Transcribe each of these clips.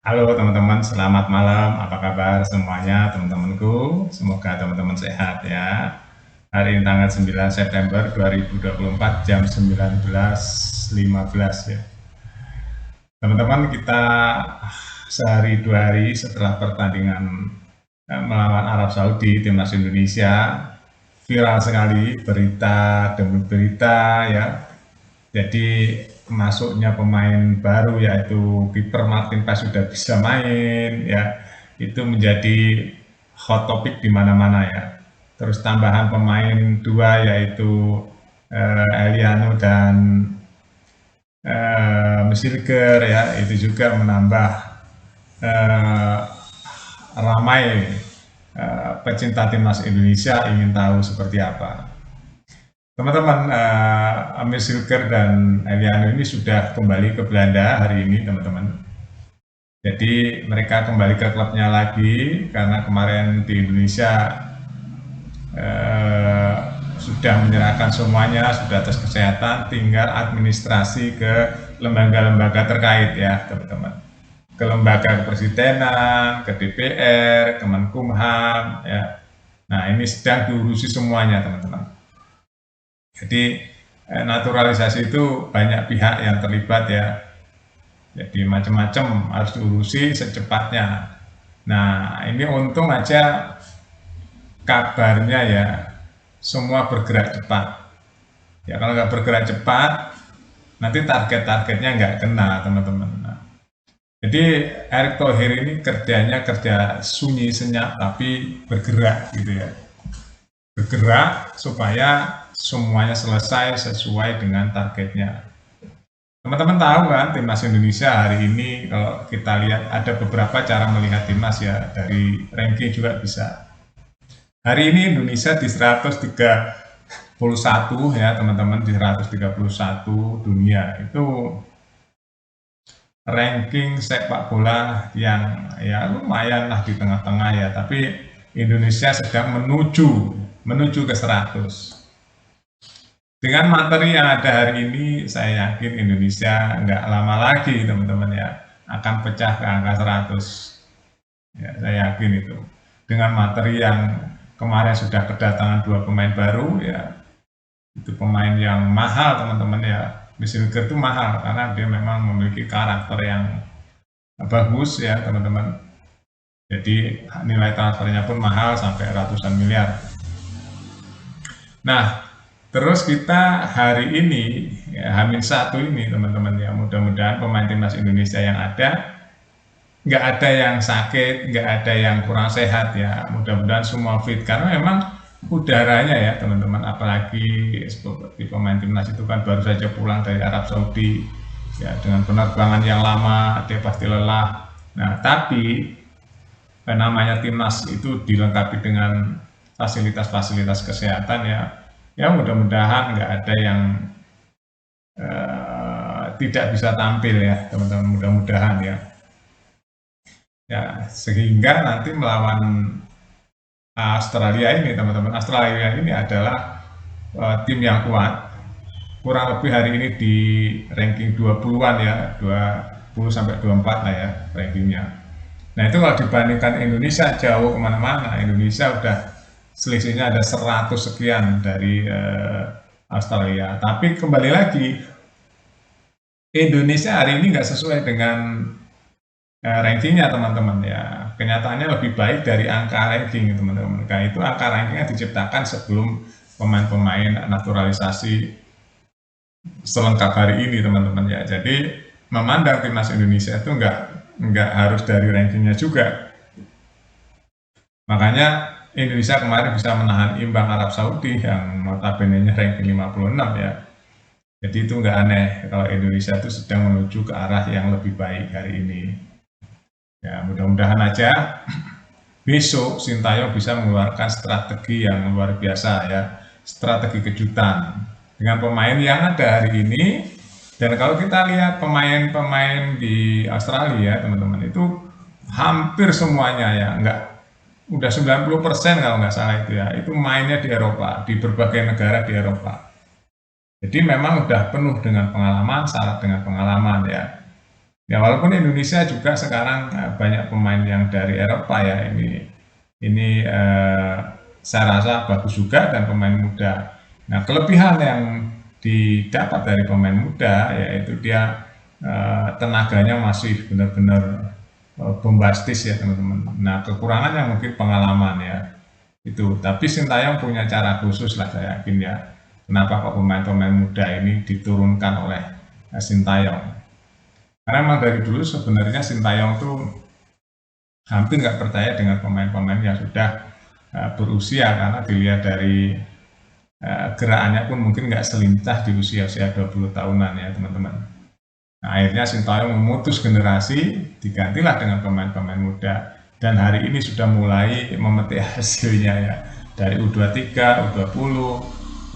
Halo teman-teman, selamat malam. Apa kabar semuanya teman-temanku? Semoga teman-teman sehat ya. Hari ini tanggal 9 September 2024 jam 19.15 ya. Teman-teman, kita sehari dua hari setelah pertandingan melawan Arab Saudi, timnas Indonesia, viral sekali berita demi berita ya. Jadi masuknya pemain baru yaitu kiper Martin Paes sudah bisa main ya, itu menjadi hot topic di mana-mana ya. Terus tambahan pemain dua yaitu Eliano dan Mesilker ya, itu juga menambah eh, ramai pecinta timnas Indonesia ingin tahu seperti apa. Teman-teman, Amir Silker dan Eliano ini sudah kembali ke Belanda hari ini, teman-teman. Jadi mereka kembali ke klubnya lagi karena kemarin di Indonesia eh, sudah menyerahkan semuanya, sudah tes kesehatan, tinggal administrasi ke lembaga-lembaga terkait ya, teman-teman. Ke lembaga kepresidenan, ke DPR, Kemenkumham, ya. Nah, ini sedang diurusi semuanya, teman-teman. Jadi naturalisasi itu banyak pihak yang terlibat ya. Jadi macam-macam harus diurusi secepatnya. Nah, ini untung aja kabarnya ya semua bergerak cepat. Ya kalau nggak bergerak cepat, nanti target-targetnya nggak kena teman-teman. Nah, jadi Erick Thohir ini kerjanya kerja sunyi senyap tapi bergerak gitu ya. Bergerak supaya semuanya selesai sesuai dengan targetnya. Teman-teman tahu kan timnas Indonesia hari ini kalau kita lihat ada beberapa cara melihat timnas ya, dari ranking juga bisa. Hari ini Indonesia di 131 ya teman-teman, di 131 dunia, itu ranking sepak bola yang ya lumayan lah di tengah-tengah ya, tapi Indonesia sedang menuju ke 100. Dengan materi yang ada hari ini, saya yakin Indonesia nggak lama lagi teman-teman ya akan pecah ke angka 100. Ya, saya yakin itu. Dengan materi yang kemarin sudah kedatangan dua pemain baru ya, itu pemain yang mahal teman-teman ya. Misilker itu mahal karena dia memang memiliki karakter yang bagus ya teman-teman. Jadi nilai transfernya pun mahal sampai ratusan miliar. Nah, terus kita hari ini, ya, H-1 ini teman-teman ya, mudah-mudahan pemain timnas Indonesia yang ada, nggak ada yang sakit, nggak ada yang kurang sehat ya, mudah-mudahan semua fit, karena memang udaranya ya teman-teman, apalagi seperti pemain timnas itu kan baru saja pulang dari Arab Saudi, ya dengan penerbangan yang lama, dia pasti lelah. Nah, tapi namanya timnas itu dilengkapi dengan fasilitas-fasilitas kesehatan ya, ya mudah-mudahan nggak ada yang tidak bisa tampil ya teman-teman, mudah-mudahan ya. Ya sehingga nanti melawan Australia ini teman-teman, Australia ini adalah tim yang kuat, kurang lebih hari ini di ranking 20-an ya, 20 sampai 24 lah ya rankingnya. Nah itu kalau dibandingkan Indonesia jauh kemana-mana, Indonesia udah selisihnya ada 100 sekian dari Australia. Tapi kembali lagi, Indonesia hari ini nggak sesuai dengan rankingnya teman-teman ya. Kenyataannya lebih baik dari angka ranking teman-teman. Karena itu angka rankingnya diciptakan sebelum pemain-pemain naturalisasi selengkap hari ini teman-teman ya. Jadi memandang timnas Indonesia itu nggak harus dari rankingnya juga. Makanya Indonesia kemarin bisa menahan imbang Arab Saudi yang notabene-nya ranking 56 ya. Jadi itu nggak aneh kalau Indonesia itu sedang menuju ke arah yang lebih baik hari ini. Ya mudah-mudahan aja besok Sintayong bisa mengeluarkan strategi yang luar biasa ya, strategi kejutan dengan pemain yang ada hari ini. Dan kalau kita lihat pemain-pemain di Australia teman-teman, itu hampir semuanya ya, nggak udah 90% kalau nggak salah itu ya, itu mainnya di Eropa, di berbagai negara di Eropa. Jadi memang udah penuh dengan pengalaman, syarat dengan pengalaman ya. Ya walaupun Indonesia juga sekarang banyak pemain yang dari Eropa ya, ini saya rasa bagus juga dan pemain muda. Nah, kelebihan yang didapat dari pemain muda yaitu dia tenaganya masih benar-benar bombastis ya teman-teman. Nah, kekurangannya mungkin pengalaman ya itu. Tapi Sintayong punya cara khusus lah saya yakin ya. Kenapa kok pemain-pemain muda ini diturunkan oleh Sintayong? Karena memang dari dulu sebenarnya Sintayong tuh hampir nggak percaya dengan pemain-pemain yang sudah berusia, karena dilihat dari gerakannya pun mungkin nggak selincah di usia-usia 20 tahunan ya teman-teman. Nah, akhirnya Sintayong memutus generasi, digantilah dengan pemain-pemain muda, dan hari ini sudah mulai memetik hasilnya ya, dari U23, U20,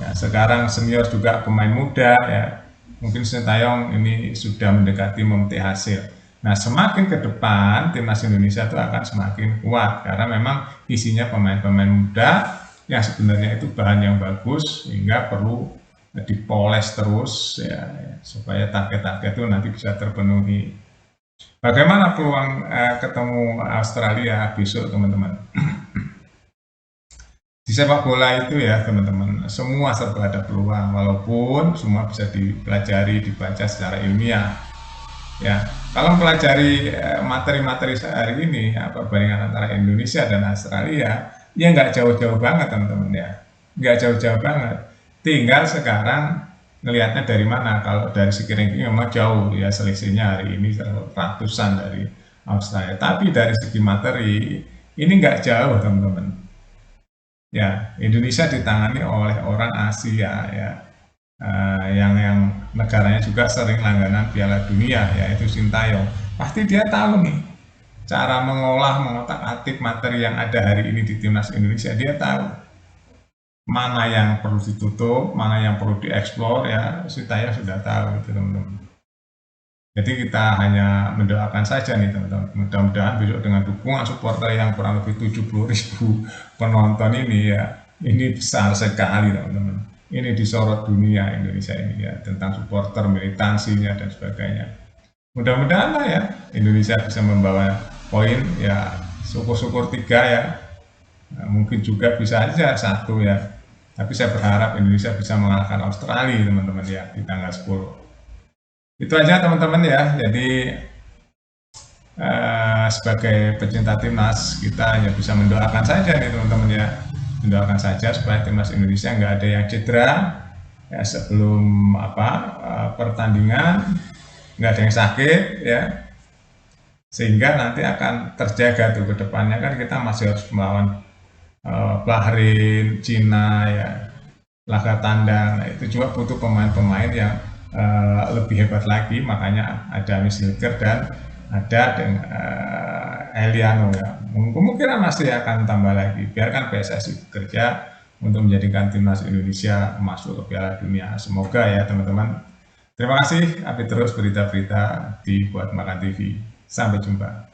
ya, sekarang senior juga pemain muda ya, mungkin Sintayong ini sudah mendekati memetik hasil. Nah, semakin ke depan timnas Indonesia itu akan semakin kuat karena memang isinya pemain-pemain muda yang sebenarnya itu bahan yang bagus, sehingga perlu dipoles terus ya, supaya target-target itu nanti bisa terpenuhi. Bagaimana peluang ketemu Australia besok teman-teman? Di sepak bola itu ya teman-teman, semua serba ada peluang, walaupun semua bisa dipelajari, dibaca secara ilmiah. Ya, kalau mempelajari materi-materi sehari ini, perbandingan antara Indonesia dan Australia, ya nggak jauh-jauh banget teman-teman ya, nggak jauh-jauh banget. Tinggal sekarang ngelihatnya dari mana. Kalau dari segi ranking memang jauh ya, selisihnya hari ini ratusan dari Australia. Tapi dari segi materi ini nggak jauh teman-teman. Ya, Indonesia ditangani oleh orang Asia ya, yang negaranya juga sering langganan Piala Dunia, yaitu Sintayong. Pasti dia tahu nih cara mengolah, mengotak-atik materi yang ada hari ini di timnas Indonesia. Dia tahu mana yang perlu ditutup, mana yang perlu dieksplor ya. Sintayong sudah tahu itu teman-teman. Jadi kita hanya mendoakan saja nih teman-teman. Mudah-mudahan besok dengan dukungan supporter yang kurang lebih 70.000 penonton ini ya, ini besar sekali teman-teman. Ini disorot dunia Indonesia ini ya, tentang supporter, militansinya dan sebagainya. Mudah-mudahan lah ya Indonesia bisa membawa poin ya, syukur-syukur 3 ya. Nah, mungkin juga bisa aja 1 ya. Tapi saya berharap Indonesia bisa mengalahkan Australia teman-teman ya di tanggal 10. Itu aja teman-teman ya. Jadi sebagai pecinta timnas kita hanya bisa mendoakan saja nih teman-teman ya, mendoakan saja supaya timnas Indonesia nggak ada yang cedera ya sebelum pertandingan, nggak ada yang sakit ya, sehingga nanti akan terjaga tuh ke depannya. Kan kita masih harus melawan Bahrain, Cina ya, laga tandang. Nah, itu juga butuh pemain-pemain yang lebih hebat lagi, makanya ada Misilker dan ada dengan Eliano ya. Kemungkinan masih akan tambah lagi. Biarkan PSSI bekerja untuk menjadikan timnas Indonesia masuk ke Piala Dunia. Semoga ya teman-teman. Terima kasih, update terus berita-berita di Buat Makan TV. Sampai jumpa.